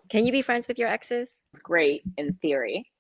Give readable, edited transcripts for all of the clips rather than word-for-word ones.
Can you be friends with your exes? It's great in theory,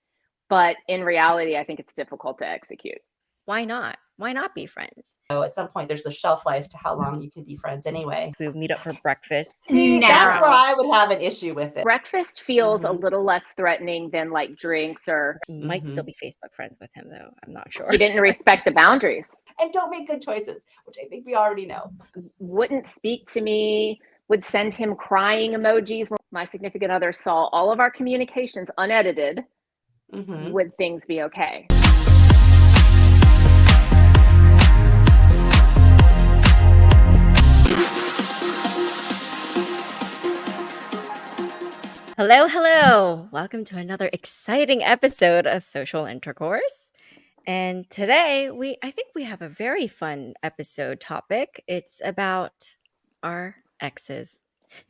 but in reality, I think it's difficult to execute. Why not? Why not be friends? So at some point, there's a shelf life to how long you can be friends anyway. We would meet up for breakfast. See, that's where Now, I would have an issue with it. breakfast feels a Mhm. little less threatening than like drinks, or Might still Mhm. be Facebook friends with him, though. I'm not sure. you didn't respect the boundaries, And don't make good choices, which I think we already know. wouldn't speak to me, would send him crying emojis when my significant other saw all of our communications unedited. Mhm. Would things be okay? Hello, hello. Welcome to another exciting episode of Social Intercourse. And today I think we have a very fun episode topic. It's about our exes.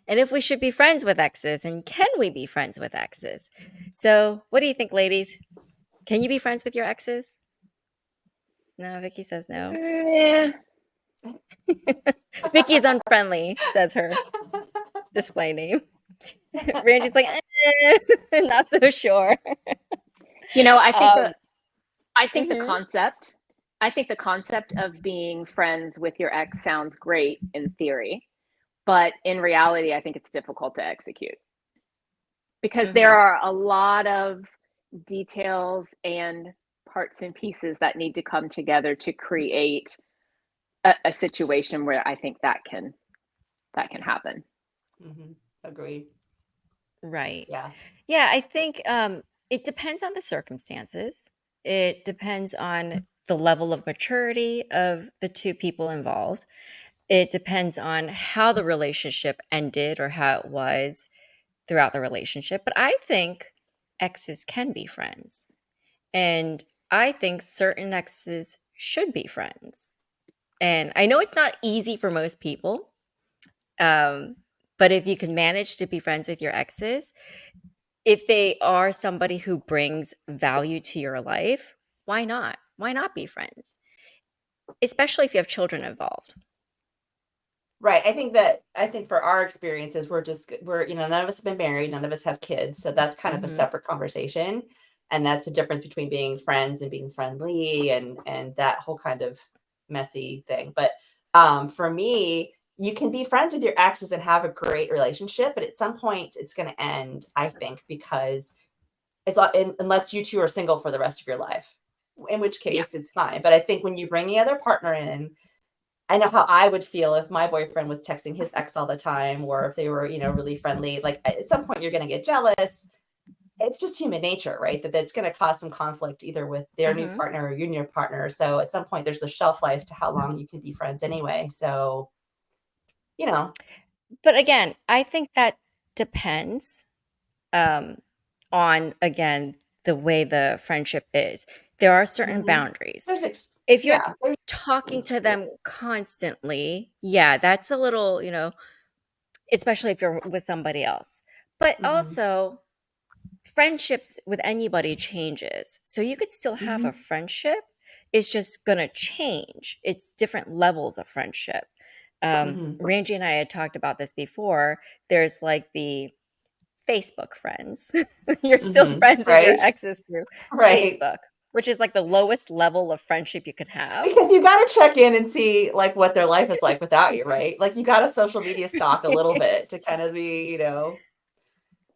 And if we should be friends with exes, and can we be friends with exes? So, what do you think, ladies? Can you be friends with your exes? No, Vicky says no. Eh, Vicky is unfriendly, says her display name. Randy's like, not so sure. you know, I think Um, the I think the mhm. concept I think the concept of being friends with your ex sounds great in theory, but in reality, I think it's difficult to execute because there Mhm. are a lot of details and parts and pieces that need to come together to create a situation where I think that can happen. Mhm. Agreed. Right. Yeah. Yeah, I think it depends on the circumstances. It depends on the level of maturity of the two people involved. It depends on how the relationship ended or how it was throughout the relationship. But I think exes can be friends. And I think certain exes should be friends. And I know it's not easy for most people, um, but if you can manage to be friends with your exes, if they are somebody who brings value to your life, why not? Why not be friends? Especially if you have children involved. Right. I think for our experiences, none of us have been married, none of us have kids. So that's kind of a Hmm. separate conversation. And that's the difference between being friends and being friendly and that whole kind of messy thing. But for me, you can be friends with your exes and have a great relationship, but at some point it's going to end, I think, because unless you two are single for the rest of your life, in which Yeah. case it's fine. But I think when you bring the other partner in, I know how I would feel if my boyfriend was texting his ex all the time, or if they were, really friendly. Like at some point, you're going to get jealous. It's just human nature, right? That's going to cause some conflict either with their new Hmm. partner or your new partner. So at some point, there's a shelf life to how long you can be friends anyway. So, you know, But again, I think that depends um, on, again, the way the friendship is. There are certain mhm. boundaries. there's, If you're yeah, there's talking things to to them it. constantly, yeah, that's a little, especially if you're with somebody else. But Hmm. also, friendships with anybody changes. So you could still have a Hmm. friendship. It's just going to change. It's different levels of friendship. Hmm. Randy and I had talked about this before. There's like the Facebook friends. You're still Hmm. friends with your Right. exes through Right. Facebook, which is like the lowest level of friendship you could have. Because you gotta check in and see, like, what their life is like without you, right? Like, you gotta social media stalk a little bit to kind of be,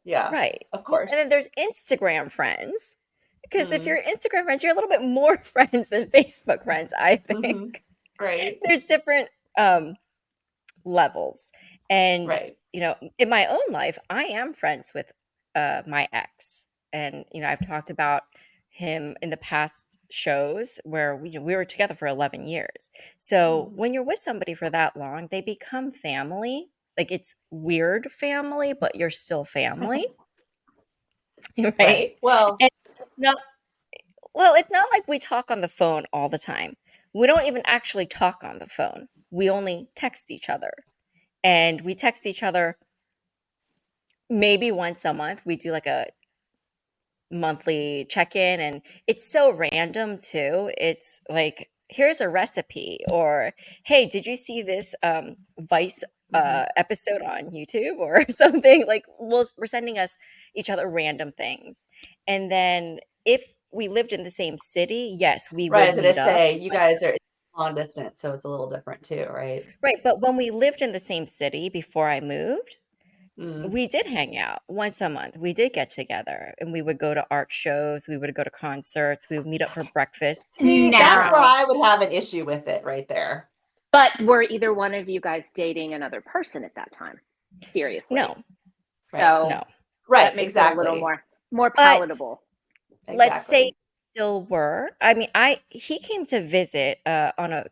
yeah, Right. of Well, and then course. there's Instagram friends. Because if Mhm, you're Instagram friends, you're a little bit more friends than Facebook friends, I think. mhm. Right, There's different um, levels. And, right. in my own life, I am friends with my ex. And, I've talked about him in the past shows where we were together for 11 years. So Mhm. when you're with somebody for that long, they become family. Like it's weird family, but you're still family, right? Right. Well, And it's not, well, it's not like we talk on the phone all the time. We don't even actually talk on the phone. We only text each other. And we text each other maybe once a month. We do like a monthly check-in, and it's so random too. It's like here's a recipe, or hey, did you see this Vice episode on YouTube or something? Like we're sending us each other random things. And then if we lived in the same city, yes, we Right, I would was gonna meet up. say, you guys are long distance, so it's a little different too, right? Right, but when we lived in the same city before I moved, Mm. we did hang out once a month. We did get together and we would go to art shows, we would go to concerts, we would meet up for breakfast, See, that's where Now, I would have an issue with it right there. but were either one of you guys dating another person at that time? Seriously. no, Right. So no. Right, that makes it a little exactly. more But palatable. let's say Exactly. still were. I mean, he came to visit on a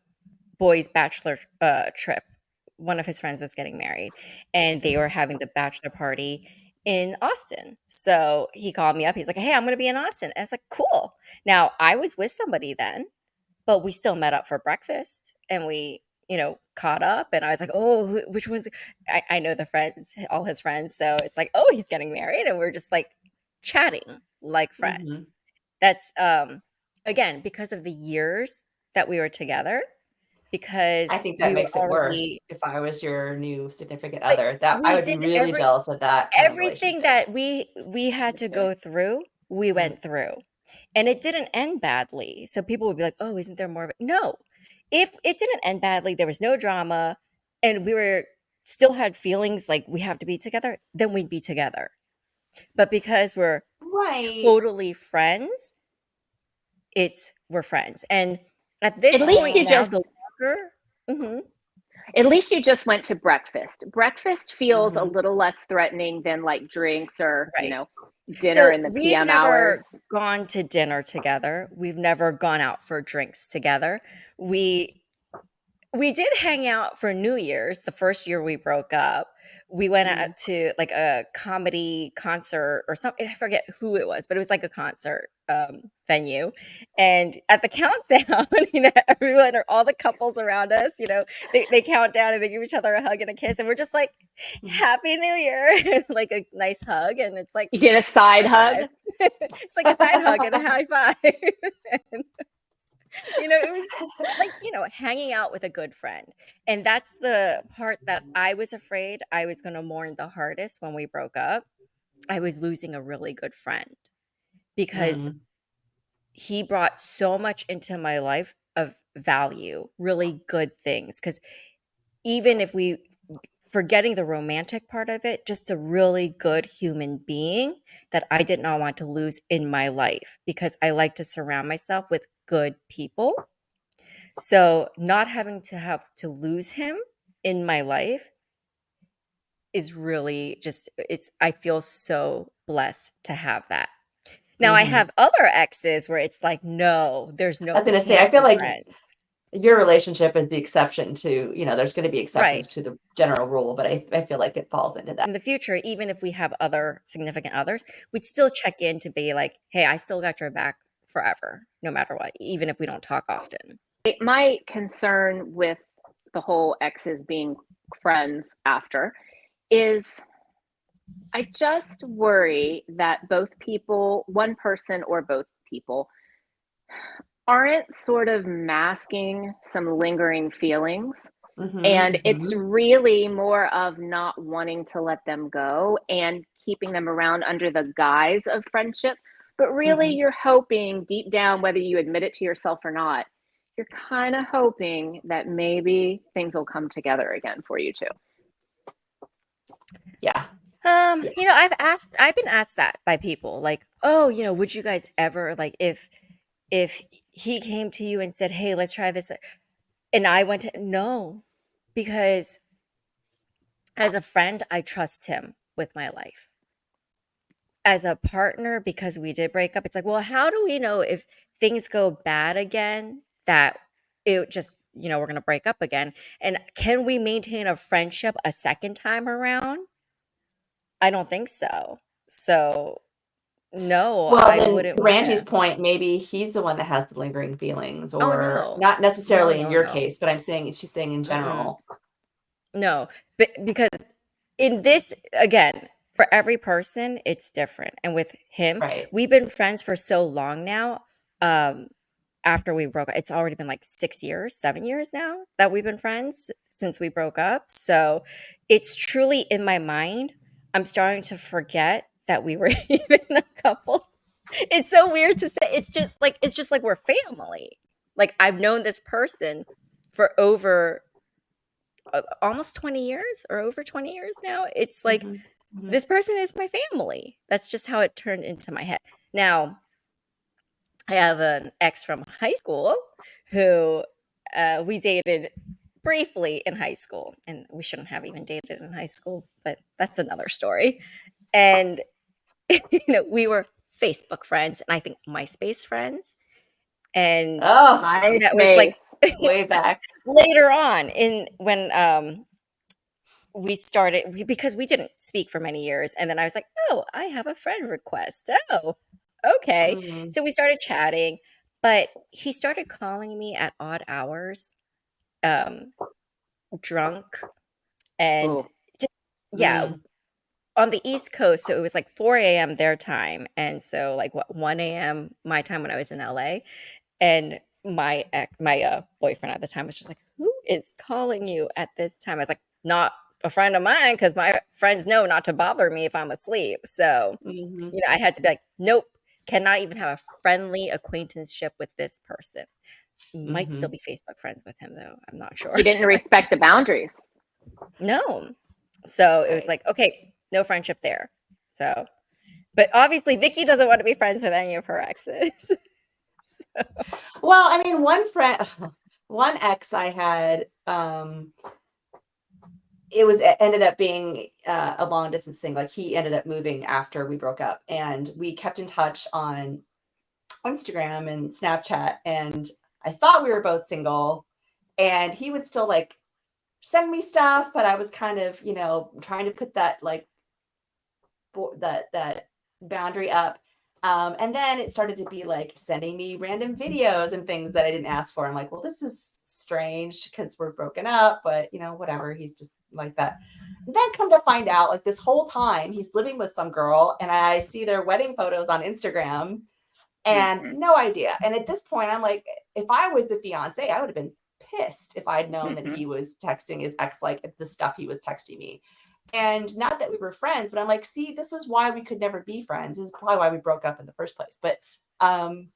boys' bachelor trip. One of his friends was getting married, and they were having the bachelor party in Austin. So he called me up. He's like, "Hey, I'm going to be in Austin." I was like, "Cool." Now I was with somebody then, but we still met up for breakfast, and we, caught up. And I was like, "Oh, which one's?" I know the friends, all his friends. So it's like, "Oh, he's getting married," and we're just like chatting like Mhm. friends. That's again because of the years that we were together, I because think that we were makes it worse. already If I was your new significant but other, that I we would be did really jealous of that kind of everything relationship. that we had to go through, we Mm. went through. And it didn't end badly. So people would be like, "Oh, isn't there more of it?" No. If it didn't end badly, there was no drama, and we were still had feelings like we have to be together, then we'd be together. But because we're Right. totally friends, we're friends. And at At this least point you Oh. now, just the longer mhm, at least you just went to breakfast. Breakfast feels a Mhm. little less threatening than like drinks or, right. dinner So in the we've PM hours. never gone to dinner together. We've never gone out for drinks together. We we did hang out for New Year's, the first year we broke up. We went Mm. out to like a comedy concert or something. I forget who it was, but it was like a concert venue. And at the countdown, everyone or all the couples around us, they count down and they give each other a hug and a kiss. And we're just like, Mhm. Happy New Year. Like a nice hug. And it's like, You did a side high hug. five. It's like a side hug and a high five. And, it was like, hanging out with a good friend. And that's the part that I was afraid I was going to mourn the hardest when we broke up. I was losing a really good friend because Mm. he brought so much into my life of value, really good things. Because even if we forgetting the romantic part of it, just a really good human being that I did not want to lose in my life, because I like to surround myself with good people. So not having to have to lose him in my life is really just I feel so blessed to have that. Now I Mhm. have other exes where it's like, no, I was we gonna say, I can't feel be like friends. your relationship is the exception to, there's gonna be Right. exceptions to the general rule, but I feel like it falls into that. In the future, even if we have other significant others, we'd still check in to be like, hey, I still got your back forever, no matter what, even if we don't talk often. My concern with the whole exes being friends after is I just worry that both people, one person or both people, aren't sort of masking some lingering feelings. And Mhm, it's mhm, really more of not wanting to let them go and keeping them around under the guise of friendship. But really, mhm. you're hoping deep down, whether you admit it to yourself or not, you're kind of hoping that maybe things will come together again for you too. Yeah, yeah. I've been asked that by people, like, oh, would you guys ever, like, if he came to you and said, hey, let's try this, and I went to no, because as a friend, I trust him with my life. As a partner, because we did break up, it's like, well, how do we know if things go bad again that it just, we're going to break up again? And can we maintain a friendship a second time around? I don't think so. So, no, Well, I then wouldn't to want Randy's to. point, maybe he's the one that has the lingering feelings, Oh, or no. not No, necessarily in no, your no. case, but she's saying in Mm-mm. general. No. But because in this, again, for every person, it's different. And with him, Right. we've been friends for so long now. Um, after we broke up. It's already been like 6 years, 7 years now that we've been friends since we broke up. So it's truly in my mind. I'm starting to forget that we were even a couple. It's so weird to say. It's just like we're family. Like I've known this person for over almost 20 years or over 20 years now. It's like Mhm. Mhm. this person is my family. That's just how it turned into my head. Now, I have an ex from high school who we dated briefly in high school, and we shouldn't have even dated in high school, but that's another story. And we were Facebook friends, and I think MySpace friends, and Oh, that was like MySpace. way back. later on in when we started because we didn't speak for many years, and then I was like, oh, I have a friend request. Oh, okay. Mm. So we started chatting, but he started calling me at odd hours, um drunk, and Oh, just, yeah, Mm. on the East Coast, so it was like 4 a.m. their time, and so like what 1 a.m. my time when I was in LA. And my boyfriend at the time was just like, "Who is calling you at this time?" I was like, "Not a friend of mine, because my friends know not to bother me if I'm asleep." So, Mhm. I had to be like, "Nope, cannot even have a friendly acquaintanceship with this person." Might still Mhm. be Facebook friends with him though. I'm not sure. you didn't respect the boundaries. No. So it was Right. like, okay, no friendship there. So, but obviously Vicky doesn't want to be friends with any of her exes. Well, I mean, one ex I had, it ended up being a long distance thing. Like he ended up moving after we broke up, and we kept in touch on Instagram and Snapchat. And I thought we were both single, and he would still like send me stuff, but I was kind of, trying to put that like that boundary up. And then it started to be like sending me random videos and things that I didn't ask for. I'm like, well, this is strange because we're broken up, but whatever. He's just like that. Then come to find out, like this whole time he's living with some girl, and I see their wedding photos on Instagram, and Mhm, no idea. And at this point, I'm like, if I was the fiance, I would have been pissed if I'd known that mhm. he was texting his ex like the stuff he was texting me. And not that we were friends, but I'm like, see, this is why we could never be friends. This is probably why we broke up in the first place. But um,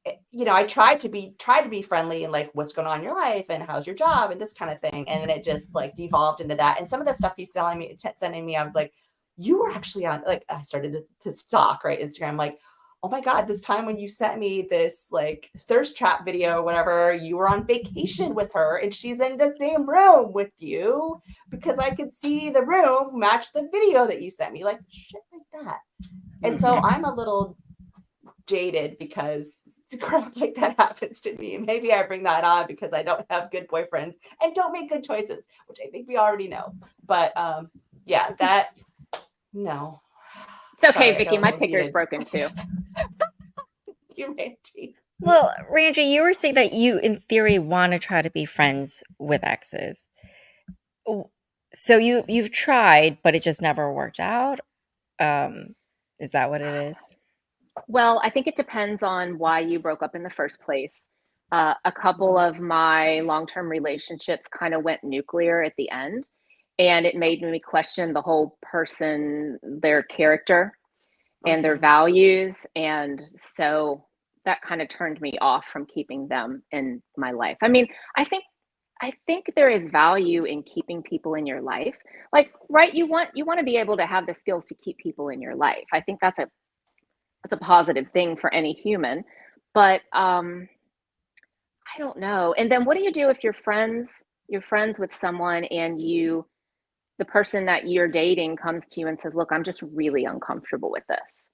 I tried to be friendly and like, what's going on in your life and how's your job and this kind of thing. And then it just like devolved into that. And some of the stuff he's sending me, I was like, you were actually on, like, I started to stalk, right? Instagram, like, oh my God, this time when you sent me this like thirst trap video or whatever, you were on vacation with her and she's in the same room with you because I could see the room match the video that you sent me, like shit like that. And so Mhm. I'm a little jaded because crap like that happens to me. Maybe I bring that on because I don't have good boyfriends and don't make good choices, which I think we already know. But yeah, that no. It's okay, Sorry, I Vicky. got a My little picker's heated. broken too. You Randy. Well, Randy, you were saying that you, in theory, want to try to be friends with exes. W- So you've tried, but it just never worked out. Um, is that what it is? Well, I think it depends on why you broke up in the first place. A couple Mhm. of my long-term relationships kind of went nuclear at the end, and it made me question the whole person, their character, and their Mhm. values. And so that kind of turned me off from keeping them in my life. I mean, I think there is value in keeping people in your life. Like, right, you want to be able to have the skills to keep people in your life. I think that's a positive thing for any human. But I don't know. And then what do you do if you're friends with someone, and the person that you're dating comes to you and says, "Look, I'm just really uncomfortable with this."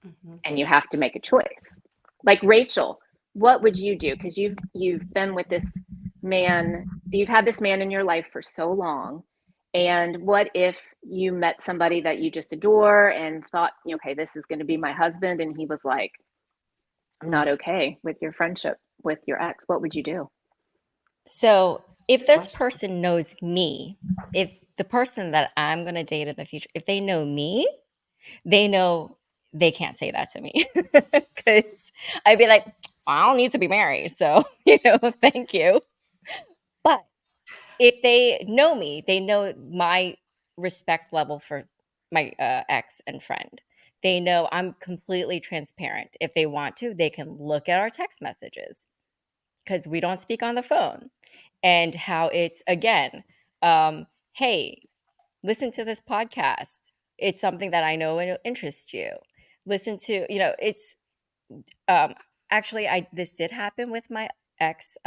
Mhm. And you have to make a choice. Like Rachel, what would you do? Because you've been with this man, you've had this man in your life for so long. And what if you met somebody that you just adore and thought, okay, this is going to be my husband, and he was like, I'm not okay with your friendship with your ex? What would you do? So if Good this question. person knows me, if the person that I'm going to date in the future, if they know me, they know they can't say that to me because I'd be like, I don't need to be married. So, thank you. But if they know me, they know my respect level for my ex and friend. They know I'm completely transparent. If they want to, they can look at our text messages because we don't speak on the phone. And how it's, again, hey, listen to this podcast. It's something that I know will interest you. Listen to, it's um actually I this did happen with my ex.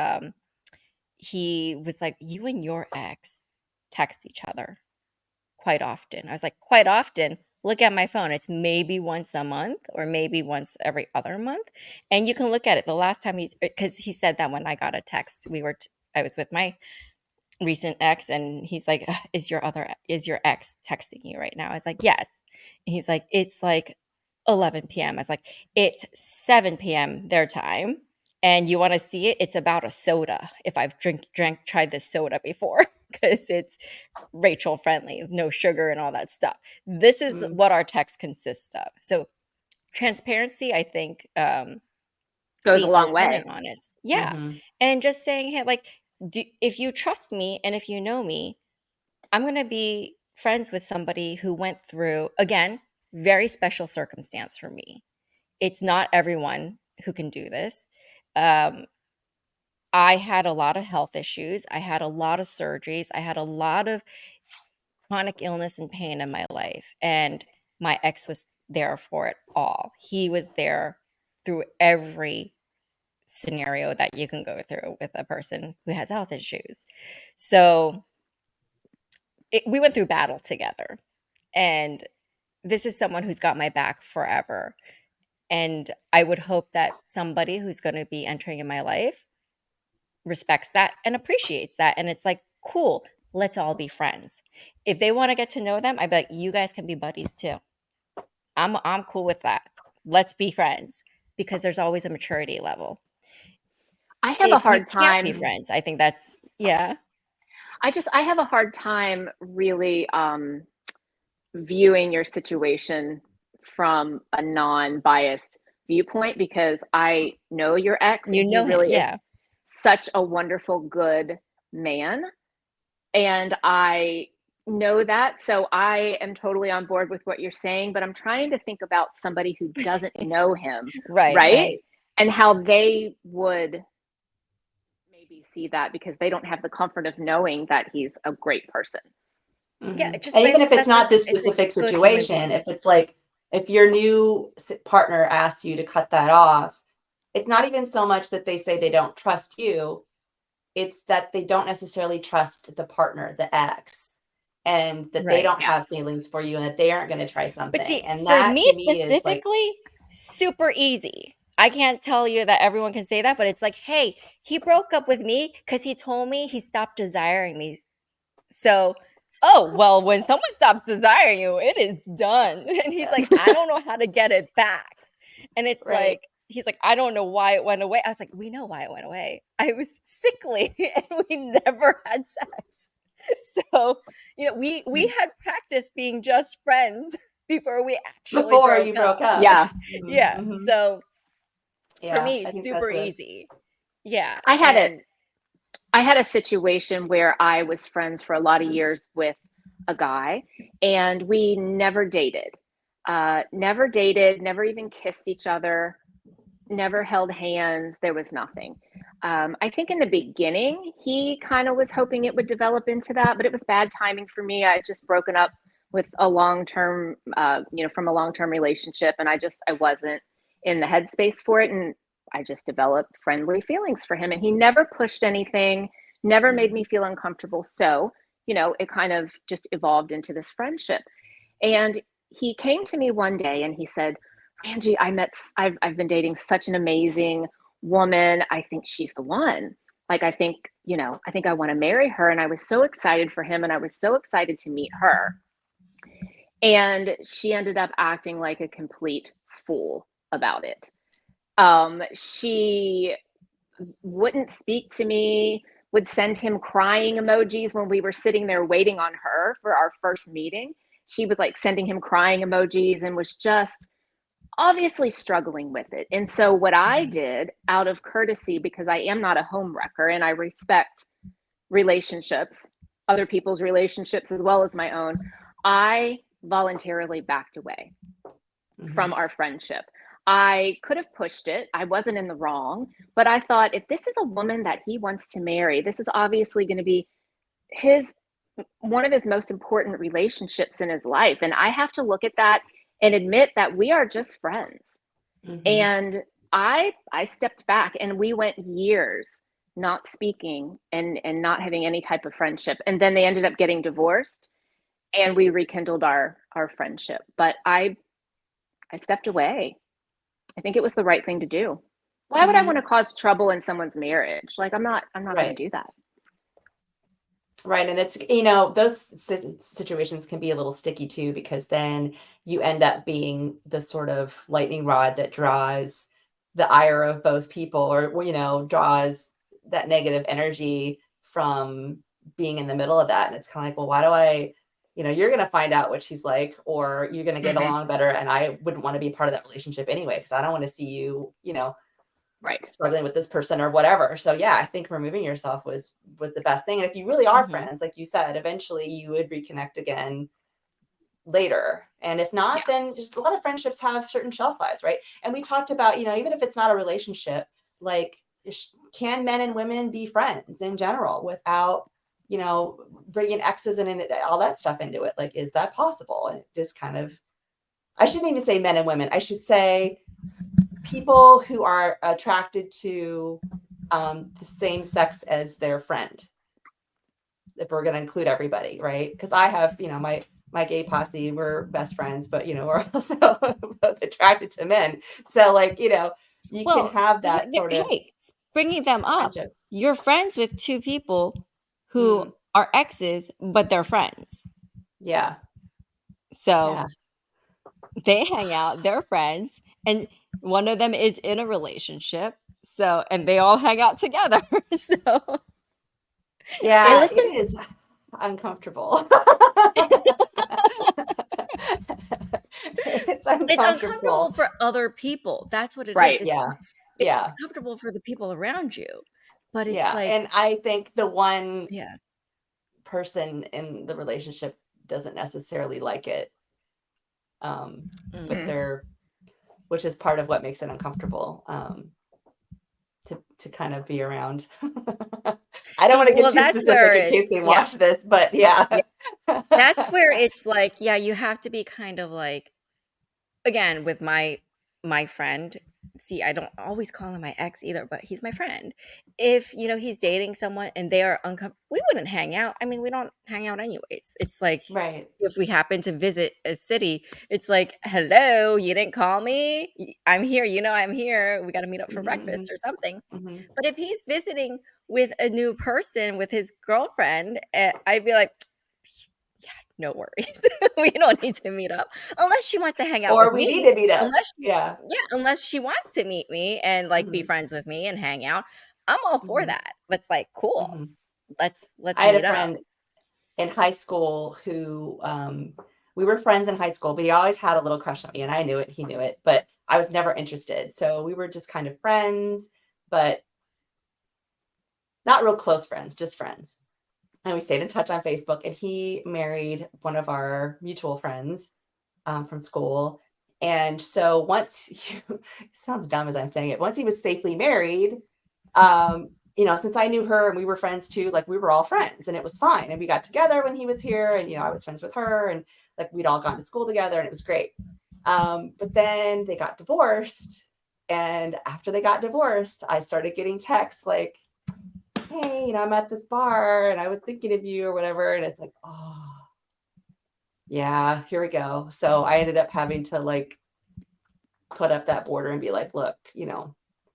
He was like, "You and your ex text each other quite often." I was like, "Quite often? Look at my phone. It's maybe once a month or maybe once every other month." And you can look at it. The last time because he said that when I got a text, I was with my recent ex, and he's like, "Ugh, is your ex texting you right now?" I was like, "Yes." And he's like, "It's like 11 p.m." I was like, "It's 7 p.m. their time, and you want to see it? It's about a soda, if I've tried this soda before." Because it's Rachel friendly, no sugar and all that stuff. This is Mm. what our text consists of. So transparency, I think, Goes a being long open way. and honest. Yeah. Mhm. And just saying, hey, like, if you trust me and if you know me, I'm going to be friends with somebody who went through, again, very special circumstance for me. It's not everyone who can do this. Um, I had a lot of health issues. I had a lot of surgeries. I had a lot of chronic illness and pain in my life. And my ex was there for it all. He was there through every scenario that you can go through with a person who has health issues. So we went through battle together. And this is someone who's got my back forever. And I would hope that somebody who's going to be entering in my life respects that and appreciates that. And it's like, cool, let's all be friends. If they want to get to know them, I'd be like, you guys can be buddies too. I'm cool with that. Let's be friends because there's always a maturity level. I have a If you hard can't be time. friends, I think that's, yeah. I have a hard time really viewing your situation from a non-biased viewpoint because I know your ex You and he know him, really is yeah. such a wonderful, good man. And I know that. So I am totally on board with what you're saying, but I'm trying to think about somebody who doesn't know him, Right, right? right. And how they would maybe see that because they don't have the comfort of knowing that he's a great person. Yeah, Mhm. just And even if it's that's why not this it's a specific good human situation, being. if it's like if your new partner asks you to cut that off, it's not even so much that they say they don't trust you, it's that they don't necessarily trust the partner, the ex, and that they Right. don't Yeah. have feelings for you and that they aren't going to try But something. see, And for that me to me is like, specifically, super easy. I can't tell you that everyone can say that, but it's like, hey, he broke up with me because he told me he stopped desiring me. So, oh, well, when someone stops desiring you, it is done. And he's like, I don't know how to get it back. And it's right. like, he's like, I don't know why it went away. I was like, we know why it went away. I was sickly and we never had sex. So, we had practiced being just friends before we actually Before broke you broke up. up. Yeah. Yeah. Mhm. So for Yeah, me, I think super that's a easy. Yeah. I had it. And I had a situation where I was friends for a lot of years with a guy, and we never dated. Never dated, never even kissed each other, never held hands. There was nothing. I think in the beginning, he kind of was hoping it would develop into that, but it was bad timing for me. I had just broken up with a long term, from a long term relationship, and I wasn't in the headspace for it. And I just developed friendly feelings for him, and he never pushed anything, never made me feel uncomfortable. So, it kind of just evolved into this friendship. And he came to me one day and he said, Angie, I've been dating such an amazing woman. I think she's the one. Like, I think I want to marry her. And I was so excited for him and I was so excited to meet her. And she ended up acting like a complete fool about it. She wouldn't speak to me, would send him crying emojis when we were sitting there waiting on her for our first meeting. She was like sending him crying emojis and was just obviously struggling with it. And so what I did out of courtesy, because I am not a home wrecker and I respect relationships, other people's relationships as well as my own, I voluntarily backed away from our friendship. I could have pushed it. I wasn't in the wrong, but I thought if this is a woman that he wants to marry, this is obviously going to be his one of his most important relationships in his life, and I have to look at that and admit that we are just friends. Mm-hmm. And I stepped back, and we went years not speaking and not having any type of friendship, and then they ended up getting divorced, and we rekindled our friendship. But I stepped away. I think it was the right thing to do. Why would I want to cause trouble in someone's marriage? Like, I'm not going to Right. do that. Right. And it's, those situations can be a little sticky too, because then you end up being the sort of lightning rod that draws the ire of both people, or, draws that negative energy from being in the middle of that. And it's kind of like, well, why do you're going to find out what she's like, or you're going to get Mm-hmm. along better. And I wouldn't want to be part of that relationship anyway, because I don't want to see you, Right. struggling with this person or whatever. So yeah, I think removing yourself was the best thing. And if you really are friends, like you said, eventually you would reconnect again later. And if not, then just a lot of friendships have certain shelf lives, right? And we talked about, even if it's not a relationship, like, can men and women be friends in general without, bringing exes and all that stuff into it? Like, is that possible? And it just kind of, I shouldn't even say men and women. I should say people who are attracted to the same sex as their friend, if we're going to include everybody, right? Because I have, my gay posse, we're best friends, but we're also both attracted to men. So like, you can have that sort of hey, bringing them up, friendship. you're friends with two people who Mm, are exes, but they're friends. yeah. So Yeah. they hang out, they're friends, and one of them is in a relationship. So, and they all hang out together. So, Yeah. it's It is uncomfortable. It's it's uncomfortable uncomfortable. for other people. That's what it is. Right. It's Yeah. it's Yeah. uncomfortable for the people around you. But it's Yeah. like, And I think the one yeah. person in the relationship doesn't necessarily like it. But Mm. which is part of what makes it uncomfortable, to kind of be around. I don't See, want to get well, too that's specific where in it's case they yeah. watch this, but yeah. Yeah. That's where it's like, yeah, you have to be kind of like, again, with my friend. See, I don't always call him my ex either, but he's my friend. If he's dating someone and they are uncomfortable, we wouldn't hang out. I mean, we don't hang out anyways. It's like, Right. if we happen to visit a city, it's like, hello, you didn't call me. I'm here. I'm here. We got to meet up for Mhm, breakfast or something. mhm. But if he's visiting with a new person, with his girlfriend, I'd be like, yeah, no worries. We don't need to meet up unless she wants to hang out with Or we me. need to meet up. Unless she, Yeah. yeah, unless she wants to meet me and like be Mhm, friends with me and hang out, I'm all for mhm, that. Let's like, cool. mhm. Let's I had a meet up. friend in high school who, we were friends in high school, but he always had a little crush on me, and I knew it, he knew it, but I was never interested. So we were just kind of friends, but not real close friends, just friends. And we stayed in touch on Facebook, and he married one of our mutual friends, from school. And so once it sounds dumb as I'm saying it, once he was safely married, since I knew her and we were friends too, like we were all friends and it was fine. And we got together when he was here, and I was friends with her, and like we'd all gone to school together, and it was great. But then they got divorced. And after they got divorced, I started getting texts like, hey, I'm at this bar and I was thinking of you or whatever. And it's like, oh, yeah, here we go. So I ended up having to like put up that border and be like, look, you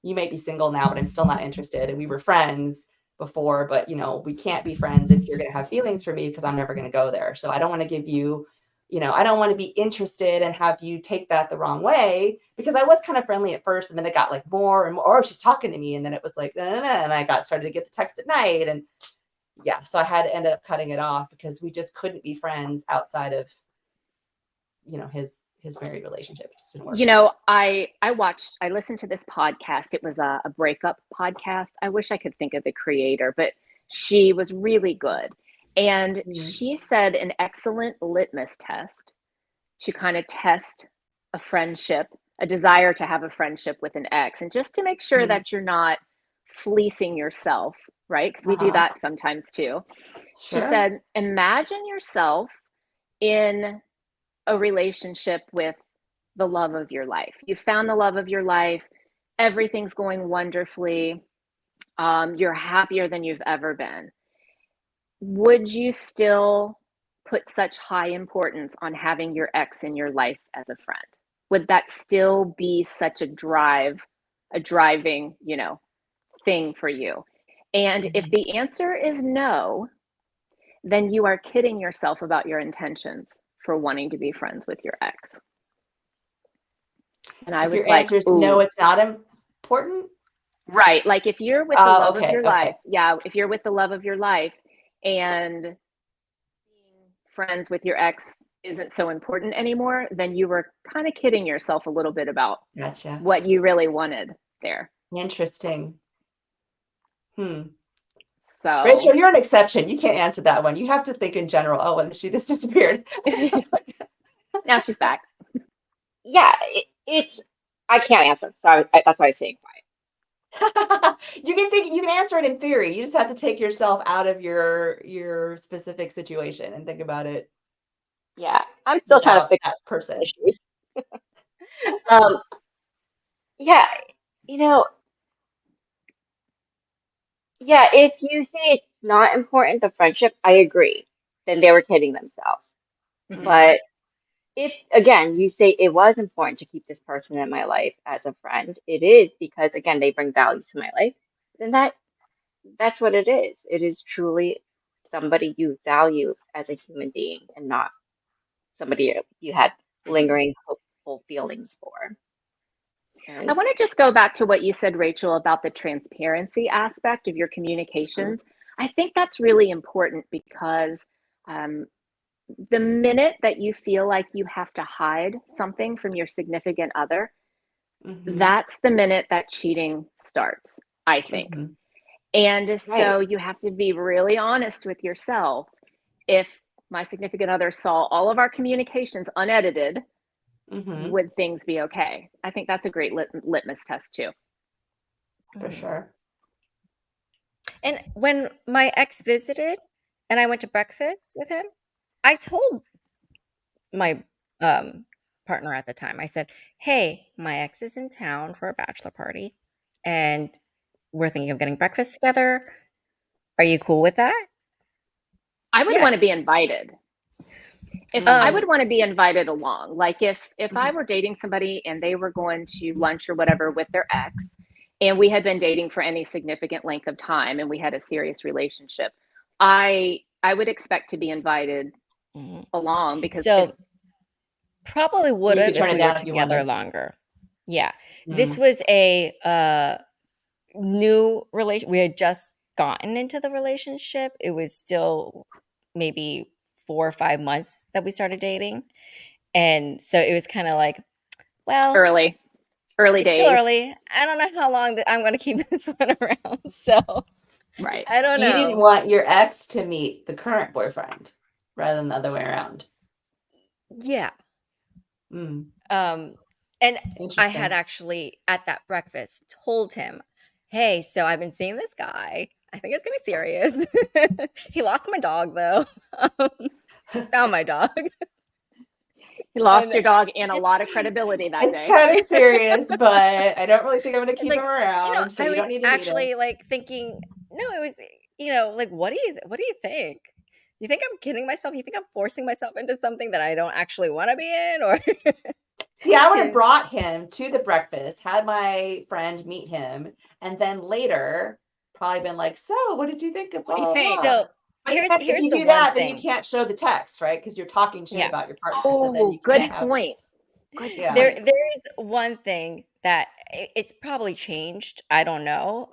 may be single now, but I'm still not interested. And we were friends before, but we can't be friends if you're going to have feelings for me, because I'm never going to go there. So I don't want to give you, I don't want to be interested and have you take that the wrong way, because I was kind of friendly at first, and then it got like more and more, oh, she's talking to me. And then it was like, nah, nah, nah, and I started to get the text at night. And yeah, so I had to end up cutting it off because we just couldn't be friends outside of his married relationship. It just didn't work. You know, I listened to this podcast. It was a breakup podcast. I wish I could think of the creator, but she was really good. And she said an excellent litmus test to kind of test a friendship, a desire to have a friendship with an ex, and just to make sure that you're not fleecing yourself, right? Because we do that sometimes too. She Sure. said, imagine yourself in a relationship with the love of your life. You found the love of your life. Everything's going wonderfully. You're happier than you've ever been. Would you still put such high importance on having your ex in your life as a friend? Would that still be such a driving, thing for you? And if the answer is no, then you are kidding yourself about your intentions for wanting to be friends with your ex. And I If was your like, answer is ooh. no, it's not important. Right. Like if you're with the love of your life, okay. if you're with the love of your life and being friends with your ex isn't so important anymore, then you were kind of kidding yourself a little bit about Gotcha. what you really wanted there. Interesting. So Rachel, you're an exception. You can't answer that one. You have to think in general. Oh, and she just disappeared. now she's back. Yeah, I can't answer, so that's why I stay quiet. You can answer it in theory. You just have to take yourself out of your specific situation and think about it. Yeah, I'm still trying to fix that person. issues. Yeah, yeah, if you say it's not important, the friendship, I agree. Then they were kidding themselves. But if, again, you say it was important to keep this person in my life as a friend, it is because, again, they bring value to my life, then that's what it is. It is truly somebody you value as a human being and not somebody you had lingering, hopeful feelings for. I want to just go back to what you said, Rachel, about the transparency aspect of your communications. I think that's really important because the minute that you feel like you have to hide something from your significant other, that's the minute that cheating starts, I think. And so you have to be really honest with yourself. If my significant other saw all of our communications unedited, would things be okay? I think that's a great litmus test too. For sure. And when my ex visited and I went to breakfast with him, I told my partner at the time, I said, hey, my ex is in town for a bachelor party and we're thinking of getting breakfast together. Are you cool with that? I would want to be invited. I would want to be invited along. Like if I were dating somebody and they were going to lunch or whatever with their ex, and we had been dating for any significant length of time and we had a serious relationship, I would expect to be invited along because probably would have if we were together longer. Yeah. This was a new relation. We had just gotten into the relationship. It was still maybe 4 or 5 months that we started dating. And so it was kind of like, well, early it's days. still early. I don't know how long I'm going to keep this one around. So right. I don't know. You didn't want your ex to meet the current boyfriend rather than the other way around. Yeah. And I had actually at that breakfast told him, hey, so I've been seeing this guy. I think it's gonna be serious. He lost my dog though. Found my dog. He lost your dog and a lot of credibility that day. It's kind of serious, but I don't really think I'm going to keep him around. So you don't need to actually like thinking, no, it was, like, what do you think? You think I'm kidding myself? You think I'm forcing myself into something that I don't actually want to be in? Or see, I would have brought him to the breakfast, had my friend meet him, and then later probably been like, so what did you think of blah, blah, blah? So here's if you the do that, thing. then you can't show the text, right? Because you're talking shit about your partner. Oh, so then you good point. There is one thing that it's probably changed. I don't know.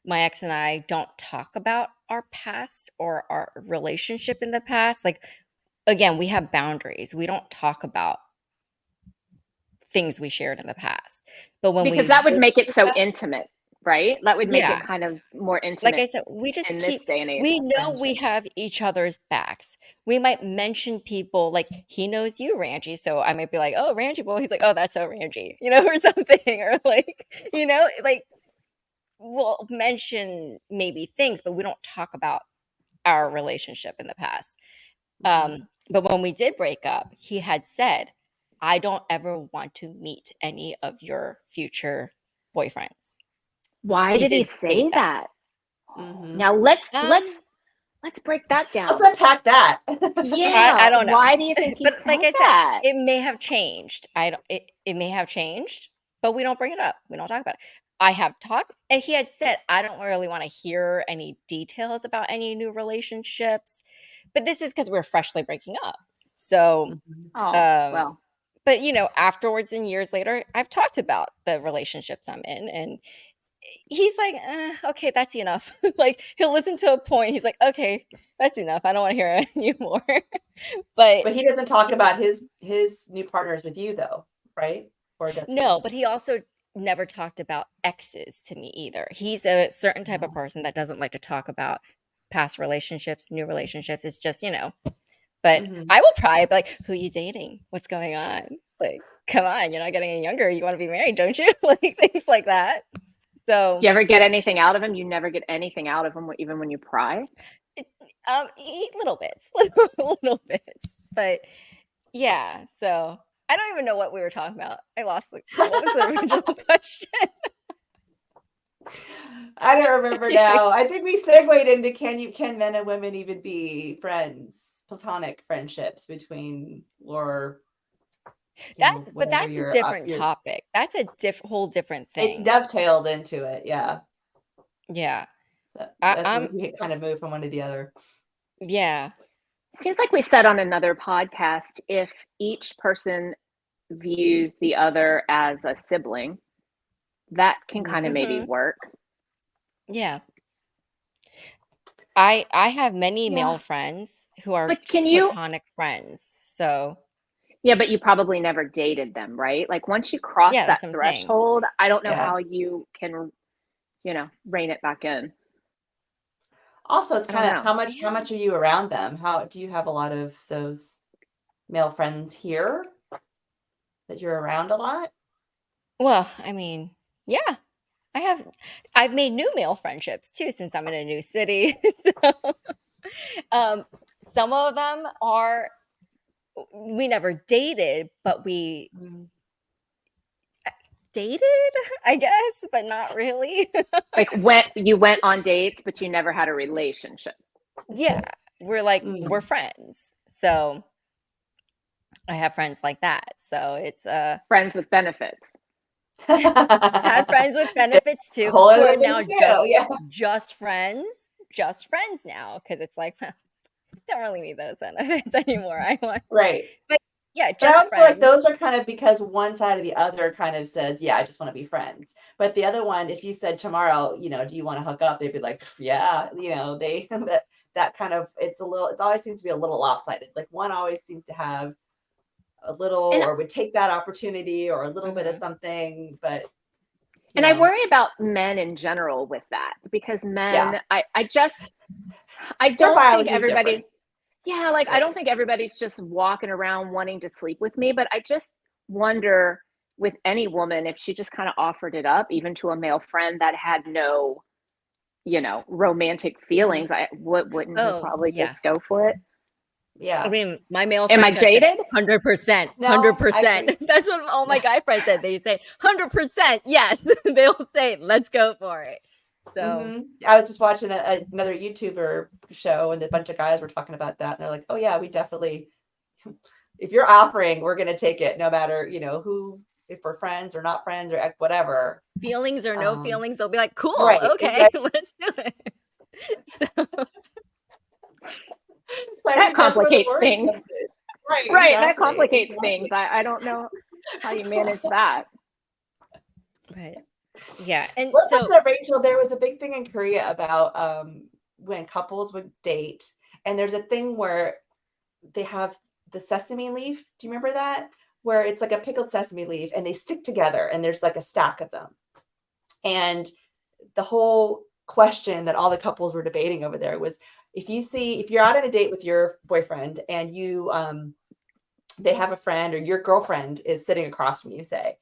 My ex and I don't talk about our past or our relationship in the past. Like again, we have boundaries. We don't talk about things we shared in the past. But when Because we that would did make it break so up, intimate, right? That would make it yeah, kind of more like I intimate said, we just in this keep, day and age. we know we Friendship. have each other's backs. We might mention people, like he knows you, Ranji. So I might be like, oh, Ranji, well, he's like, oh, that's so Ranji, or something. Or like, like we'll mention maybe things, but we don't talk about our relationship in the past. Mhm. But when we did break up, he had said, I don't ever want to meet any of your future boyfriends. Why He did he did say state that. that? Mhm. Now let's Um, let's let's break that Let's down. unpack that. I Yeah, don't know. why do you think he But said like I said, that? it may have changed. I don't it may have changed, but we don't bring it up. We don't talk about it. I have talked, and he had said, I don't really want to hear any details about any new relationships. But this is because we're freshly breaking up. So Mhm. Oh, um well, but afterwards and years later, I've talked about the relationships I'm in, and he's like, okay, that's enough. Like he'll listen to a point. He's like, okay, that's enough. I don't want to hear it anymore. But But he doesn't talk about his new partners with you though, right? Or does he? no, but he also never talked about exes to me either. He's a certain type of Oh. person that doesn't like to talk about past relationships, new relationships. It's just, but Mhm. I will probably be like, who are you dating? What's going on? Like, come on, you're not getting any younger. You want to be married, don't you? Like things like that. do So, you ever get anything out of him? You never get anything out of him, even when you pry? it, little bits, little bits. But yeah, so I don't even know what we were talking about. I lost what was the original question? I don't remember now. I think we segued into can men and women even be friends, platonic friendships between or But whatever that's a different topic. That's a whole different it's thing. dovetailed into it. Yeah. Yeah. So I, that's I'm we kind of move from one to the other. yeah. Seems like we said on another podcast, if each person views the other as a sibling, that can kind of Mhm. maybe Hmm. work. Yeah. I have many Yeah. male friends who are But can you, platonic friends. So, yeah, but you probably never dated them, right? Like once you cross yeah, that that's what I'm saying. threshold, I don't know Yeah. how you can, rein it back in. Also, it's I don't kind of know. how Yeah. much are you around them? How do you have a lot of those male friends here that you're around a lot? Well, I mean, yeah. I've made new male friendships too since I'm in a new city. So, um some of them are we never dated, but we Mm. dated, I guess, but not really. Like when you went on dates, but you never had a relationship. Yeah, we're Mm. friends. So I have friends like that. So it's Friends with benefits. have friends with There's benefits a too, whole who other are thing now too. Yeah. just friends now because it's like, huh, don't really need those benefits anymore. I want, Right. but yeah, But I just always feel like friends. those are kind of because one side or the other kind of says, "Yeah, I just want to be friends." But the other one, if you said tomorrow, do you want to hook up? They'd be like, "Pff, yeah, they that kind of it always seems to be a little lopsided. Like one always seems to have a little And or would take that opportunity or a little bit of Hmm. something, but and I worry about men in general with that because yeah, men, I their don't think biology is different. everybody, yeah, like I Right. don't think everybody's just walking around wanting to sleep with me, but I just wonder with any woman if she just kind of offered it up, even to a male friend that had no, romantic Mhm. feelings. Wouldn't he Oh, probably yeah. just go for it? I Yeah. mean, my male Am I friends have said jaded? 100%, No, I 100%. agree. That's what all my guy friends said. They say 100%. Yes, they'll say, let's go for it. So, I was just watching another YouTuber show, and a bunch of guys were talking about that, and they're like, "Oh yeah, we definitely. If you're offering, we're gonna take it, no matter who, if we're friends or not friends or whatever." feelings or no Um, feelings, they'll be like, cool, right, okay, exactly. let's do it. So, So I That think that's where the complicates word things. comes in. Right, Right, that exactly, complicates things. exactly. I don't know how you manage that. but yeah. And What was so, it, Rachel? There was a big thing in Korea about when couples would date, and there's a thing where they have the sesame leaf. Do you remember that? Where it's like a pickled sesame leaf and they stick together and there's like a stack of them. And the whole question that all the couples were debating over there was, if you're out on a date with your boyfriend and they have a friend, or your girlfriend is sitting across from you, say,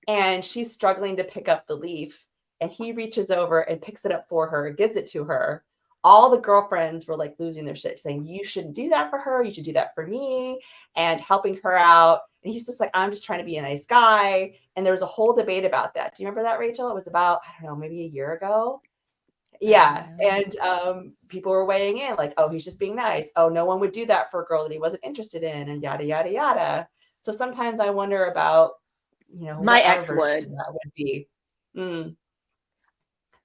and she's struggling to pick up the leaf, and he reaches over and picks it up for her, gives it to her, all the girlfriends were like losing their shit, saying, you shouldn't do that for her, you should do that for me, and helping her out. And he's just like, I'm just trying to be a nice guy. And there was a whole debate about that. Do you remember that, Rachel? It was about, I don't know, maybe a year ago. Yeah. And people were weighing in like, oh, he's just being nice. Oh, no one would do that for a girl that he wasn't interested in, and yada, yada, yada. So sometimes I wonder about, My what our ex version would. of that would be.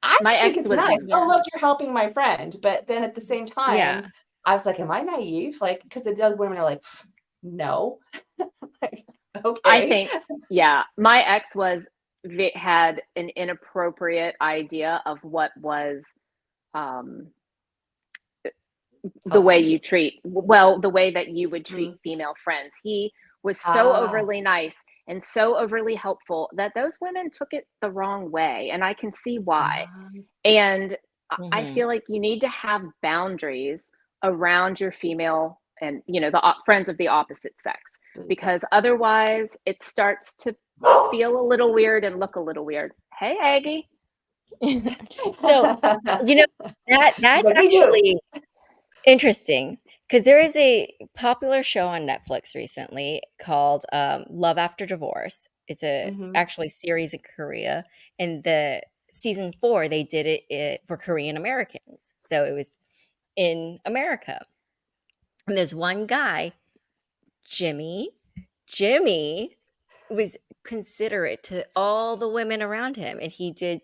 I My think ex it's would. nice. Yeah. Oh, look, you're helping my friend. But then at the same Yeah. time, I was like, am I naive? Like, because the other women are like, no. Like, okay. I think, yeah, my ex had an inappropriate idea of what was the way you treat, the way that you would treat female friends. He was so overly nice and so overly helpful that those women took it the wrong way. And I can see why. And I feel like you need to have boundaries around your female and, the friends of the opposite sex, because otherwise it starts to feel a little weird and look a little weird. Hey, Aggie. So, that's What do we do? actually interesting, because there is a popular show on Netflix recently called Love After Divorce. It's a actually series in Korea, and the season 4 they did it for Korean Americans, so it was in America. And there's one guy, Jimmy. Jimmy was considerate to all the women around him, and he did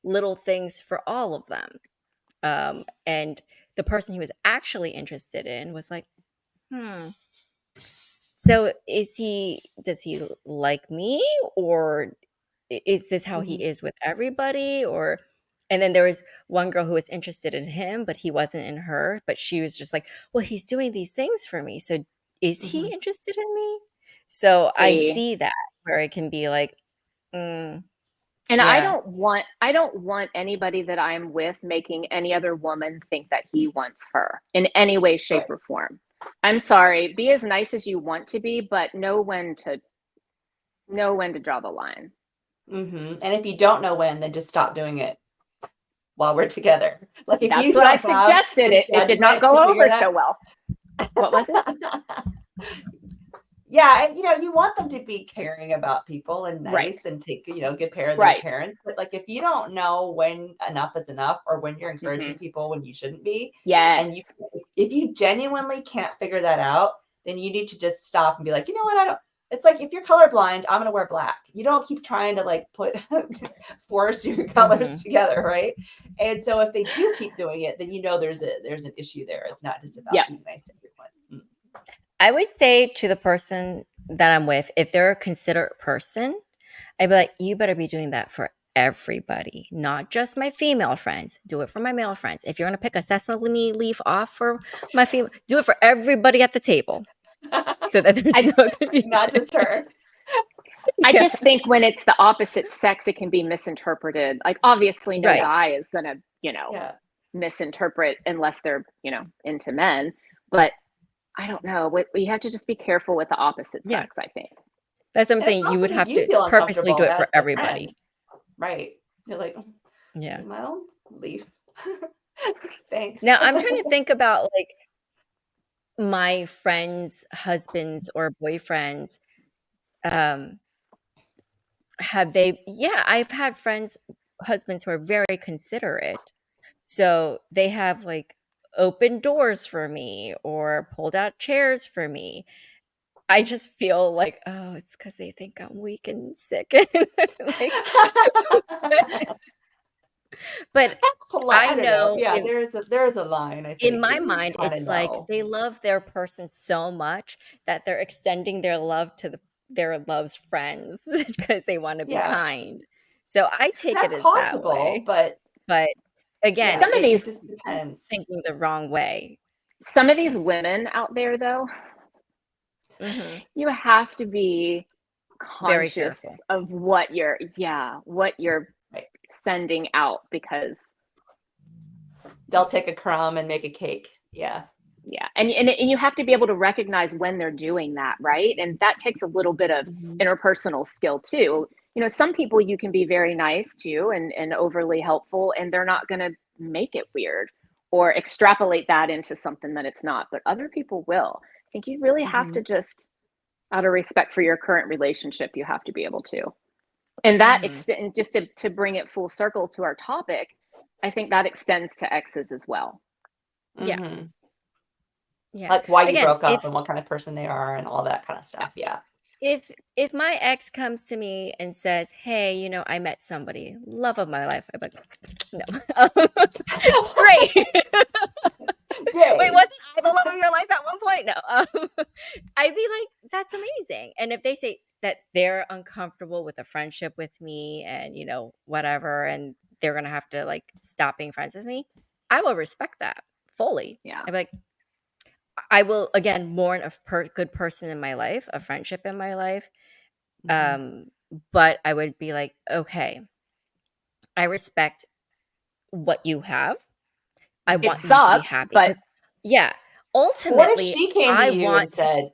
little things for all of them. And the person he was actually interested in was like, so does he like me, or is this how he is with everybody? And then there was one girl who was interested in him, but he wasn't in her, but she was just like, well, he's doing these things for me, so is he interested in me? So I see that, where it can be like, And yeah. I don't want anybody that I'm with making any other woman think that he wants her in any way, shape, or form. I'm sorry. Be as nice as you want to be, but know when to draw the line. And if you don't know when, then just stop doing it while we're together. Like, if That's you what I don't have suggested. the It did not judgment to go figure over that- so well. What was it? Yeah, and you want them to be caring about people and nice, Right. and take good care of their Right. parents. But like, if you don't know when enough is enough, or when you're encouraging people when you shouldn't be, Yes. and if you genuinely can't figure that out, then you need to just stop and be like, you know what, I don't. It's like, if you're colorblind, I'm gonna wear black. You don't keep trying to like force your colors together, right? And so if they do keep doing it, then there's an issue there. It's not just about being nice to everyone. I would say to the person that I'm with, if they're a considerate person, I'd be like, you better be doing that for everybody, not just my female friends. Do it for my male friends. If you're going to pick a sesame leaf off for my female, do it for everybody at the table, so that there's no confusion. Not just her. I just think when it's the opposite sex, it can be misinterpreted. Like, obviously no guy is going to, misinterpret unless they're, into men. But I don't know. You have to just be careful with the opposite sex, I think. That's what I'm saying. You would have to purposely do it for everybody. Right. You're like, yeah, my own leaf. Thanks. Now I'm trying to think about like my friends' husbands or boyfriends. Have they? Yeah, I've had friends' husbands who are very considerate. So they have like opened doors for me or pulled out chairs for me. I just feel like, oh, it's because they think I'm weak and sick. Like, but that's polite. I know. Yeah, in, there is a line. I think in my mind, it's like they love their person so much that they're extending their love to their love's friends because they want to be kind. So I take it as possible, that way. But again, some of it just depends. thinking the wrong way. Some of these women out there, though, Mhm. you have to be Very conscious careful. of what you're Right. sending out, because They'll take a crumb and make a cake. Yeah. yeah, and you have to be able to recognize when they're doing that, right? And that takes a little bit of Mhm. interpersonal skill too. Some people you can be very nice to and overly helpful, and they're not going to make it weird or extrapolate that into something that it's not, but other people will. I think you really have to Mhm. just, out of respect for your current relationship, you have to be able to. And that Mhm. extend just to bring it full circle to our topic, I think that extends to exes as well. Yeah. Mhm. Yeah. Like why you Again, broke up and what kind of person they are and all that kind of stuff. Yeah. if my ex comes to me and says, "Hey, I met somebody, love of my life," I'm like, no. Great. Wait, Yay. wasn't I the love of your life at one point? No. I'd be like, that's amazing. And if they say that they're uncomfortable with a friendship with me and, whatever, and they're going to have to like stop being friends with me, I will respect that fully. Yeah. I'm like, I will, again, mourn a good person in my life, a friendship in my life. Mhm. But I would be like, okay, I respect what you have. I It want you to be sucks, happy but because, yeah, What if ultimately, she came to I you and want said,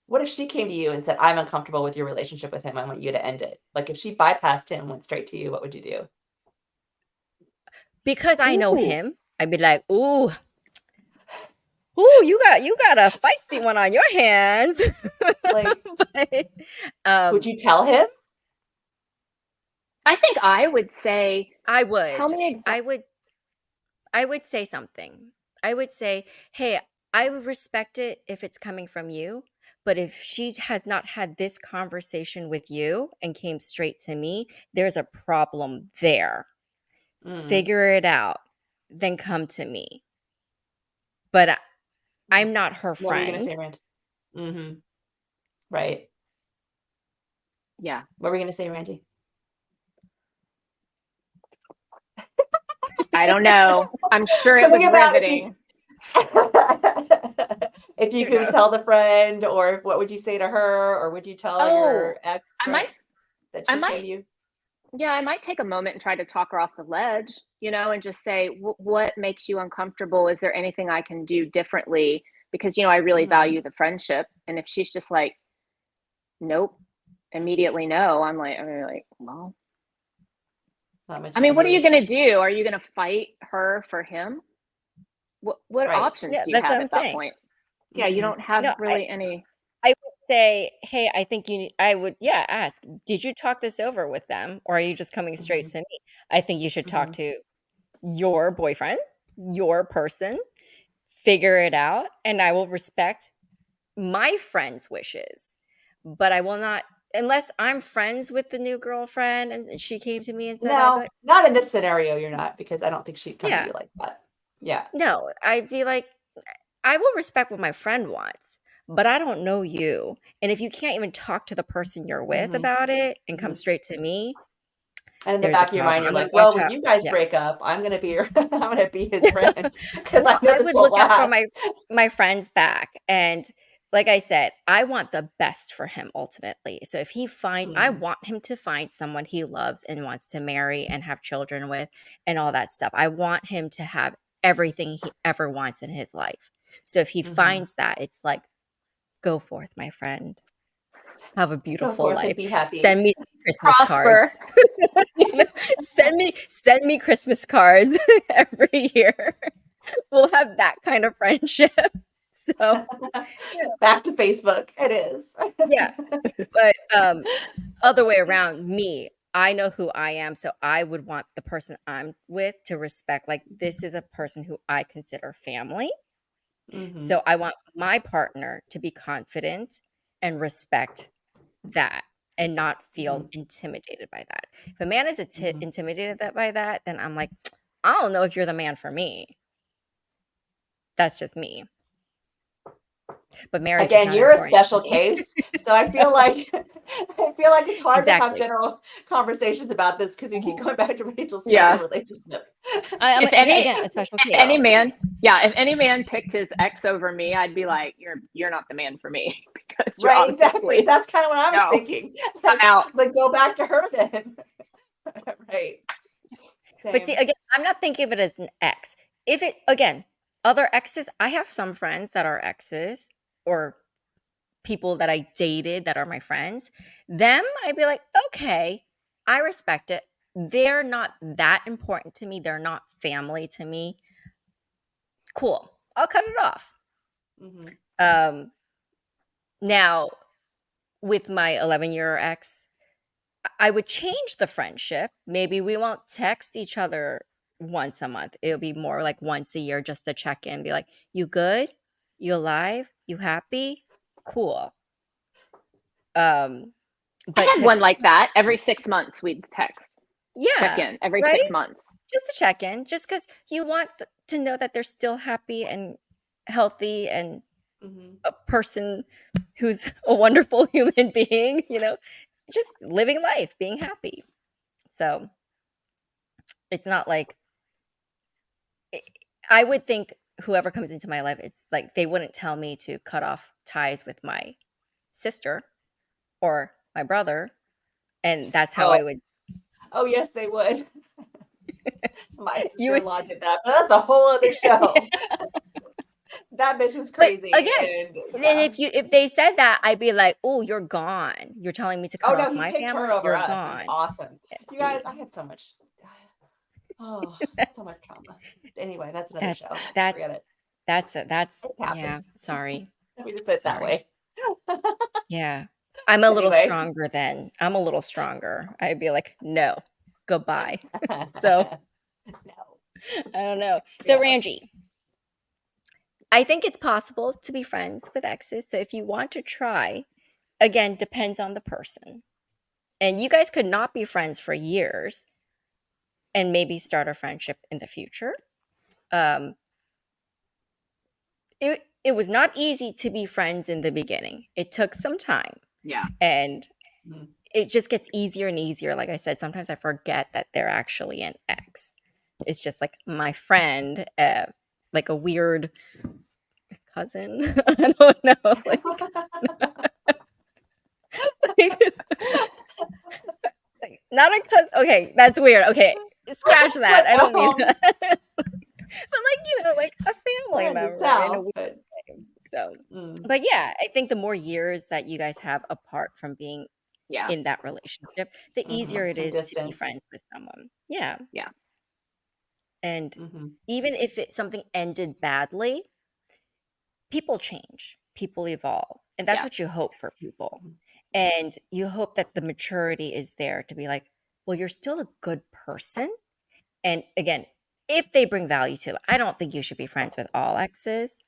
what if she came to you and said, I'm uncomfortable with your relationship with him. I want you to end it. Like if she bypassed him and went straight to you, what would you do? because I know ooh, him. I'd be like, ooh, you got a feisty one on your hands. Like, But, would um, you tell him? I think I would say, I tell would, me I exactly. would, I would say something. I would say, hey, I would respect it if it's coming from you, but if she has not had this conversation with you and came straight to me, there's a problem there. Mm. Figure it out, then come to me. But I'm not her What were you gonna friend. say, Rand? Mm-hmm. Right. Yeah, What were you gonna say, Randy? I don't know. I'm sure it Something was about if you riveting. if you Who could knows? tell the friend, or what would you say to her, or would you tell Oh, your ex I might, that I she came might, to you? yeah, I might take a moment and try to talk her off the ledge, and just say, what makes you uncomfortable? Is there anything I can do differently? Because, I really Mm-hmm. value the friendship. And if she's just like, nope, immediately no, I'm like, well, Not much I you mean, can what are you do. going to do? Are you going to fight her for him? What Right. options Yeah, do you that's what have I'm at that saying. point? Yeah, you Mm-hmm. don't have No, really any. I would say, "Hey, I think I would, yeah, ask, did you talk this over with them or are you just coming straight Mm-hmm. to me? I think you should talk Mm-hmm. to your boyfriend, your person, figure it out, and I will respect my friend's wishes. But I will not, unless I'm friends with the new girlfriend and she came to me and said that, No, but not in this scenario, you're not, because I don't think she'd come to yeah, you like that. Yeah. no, I'd be like, I will respect what my friend wants, but I don't know you. And if you can't even talk to the person you're with Mm-hmm. about it and come Mm-hmm. straight to me, And in the there's a back of your mind, problem. you're I'm like, like, well, watch when out. you guys Yeah. break up, I'm gonna be your I'm gonna be his friend because I No, know I this would won't look out for last. my friend's back. And like I said, I want the best for him ultimately. So if I Mm, want him to find someone he loves and wants to marry and have children with and all that stuff. I want him to have everything he ever wants in his life. So if he mhm. finds that, it's like, go forth, my friend. Have a Go beautiful forth and life. be happy. Send me some Christmas Prosper. cards. You know, send me Christmas cards every year. We'll have that kind of friendship. So, yeah, Back to Facebook. It is. yeah. But other way around, me, I know who I am, so I would want the person I'm with to respect, like, this is a person who I consider family. Mhm, So I want my partner to be confident and respect that and not feel mhm, intimidated by that. If a man is mhm. intimidated by that, then I'm like, I don't know if you're the man for me. That's just me. But marriage is Again, not you're a important to special me. case, so I feel So, like I feel like it's hard to have Exactly. general conversations about this because we keep Mhm. going back to Rachel's Yeah. special relationship. I'm If any, again a special if case. any man, yeah, if any man picked his ex over me, I'd be like, you're not the man for me because you're Right, exactly. obviously That's kind of what I was no. thinking. I'm out. Like go back to her then. Right. But see, Same. again, I'm not thinking of it as an ex. If it again, other exes, I have some friends that are exes or people that I dated that are my friends. Them, I'd be like, okay, I respect it. They're not that important to me. They're not family to me. Cool. I'll cut it off. hmm Um, now with my 11-year ex, I would change the friendship. Maybe we won't text each other once a month. It'll be more like once a year just to check in, be like, you good? You alive? You happy? Cool. Um, I but had to one like that. Every 6 months we'd text, check yeah, in every right? 6 months. Just to check in, just because you want to know that they're still happy and healthy and hmm a person who's a wonderful human being, just living life, being happy. So it's not like I would think whoever comes into my life, it's like they wouldn't tell me to cut off ties with my sister or my brother, and that's how Oh, I would. oh yes, they would. My You would, sister-in-law did that, but that's a whole other show. That bitch is but crazy, again, and and yeah. if they said that, I'd be like, "Oh, you're gone. You're telling me to Oh cut no, off he my picked her family. over You're us. It was gone." awesome. Yeah, You see, guys, I had so much. Oh, so much that's trauma. Anyway, that's another that's show. that's Forget it. that's It yeah. happens. Sorry, We just put it that sorry. way. Yeah, I'm a little Anyway. stronger then. I'm a little stronger. I'd be like, no, goodbye. So No. I don't know. So Yeah. Ranji, I think it's possible to be friends with exes. So if you want to try, again, depends on the person. And you guys could not be friends for years and maybe start a friendship in the future. Um, it was not easy to be friends in the beginning. It took some time, Yeah. and Mhm. it just gets easier and easier. Like I said, sometimes I forget that they're actually an ex. It's just like my friend, like a weird cousin. I don't know, like not a cousin. Okay, that's weird. Okay, scratch that. Like I a don't mean home that. But like like a we're family in the member in a South, weird but way. So, mm, but yeah, I think the more years that you guys have apart from being Yeah. in that relationship, the easier it some is to be distance. friends with someone. Yeah. Yeah. And hmm even if something ended badly, people change, people evolve. And that's Yeah. what you hope for people. hmm And you hope that the maturity is there to be like, well, you're still a good person. And again, if they bring value to it, I don't think you should be friends with all exes.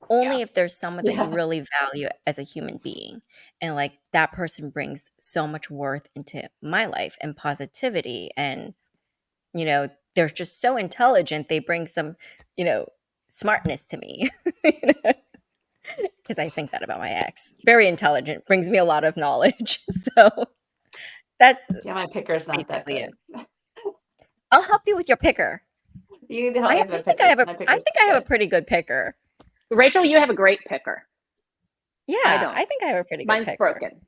Yeah. Only if there's someone that you Yeah. really value as a human being. And like that person brings so much worth into my life and positivity. And, they're just so intelligent. They bring some, smartness to me. Because I think that about my ex. Very intelligent, brings me a lot of knowledge. So that's Yeah, my picker's not that basically it. good. I'll help you with your picker. You need to I, help I me with my think I pickers. have a My I picker's think I not have a good. pretty good picker. Rachel, you have a great picker. I Yeah, don't. I think I have a pretty good Mine's picker. broken.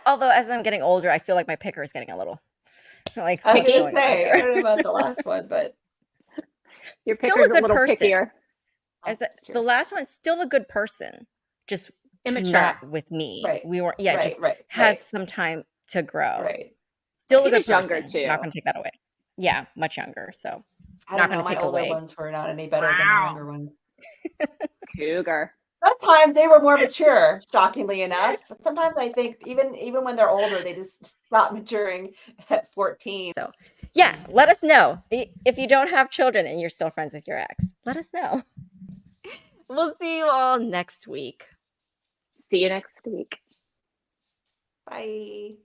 Although as I'm getting older, I feel like my picker is getting a little like I was what's Picky. gonna going on say, I here. don't know about the last one, but Your Still picker's a a good little person. pickier. it's The true. last one, still a good person, just Immature. not with me. Right. We weren't. Yeah, Right, just right, has right, some time to grow. right. Still a He good was younger person. Not too. going to take that away. Yeah, much younger. So I not don't going know. to My take older away. ones were not any better than my Wow. younger ones. Cougar. Sometimes they were more mature, shockingly enough. Sometimes I think even when they're older, they just stop maturing at 14. So yeah, let us know if you don't have children and you're still friends with your ex. Let us know. We'll see you all next week. See you next week. Bye.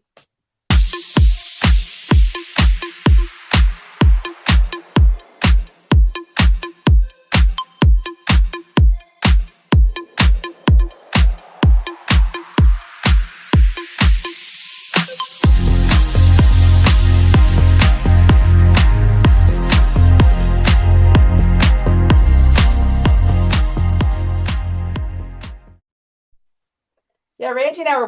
Yeah, Randy and I were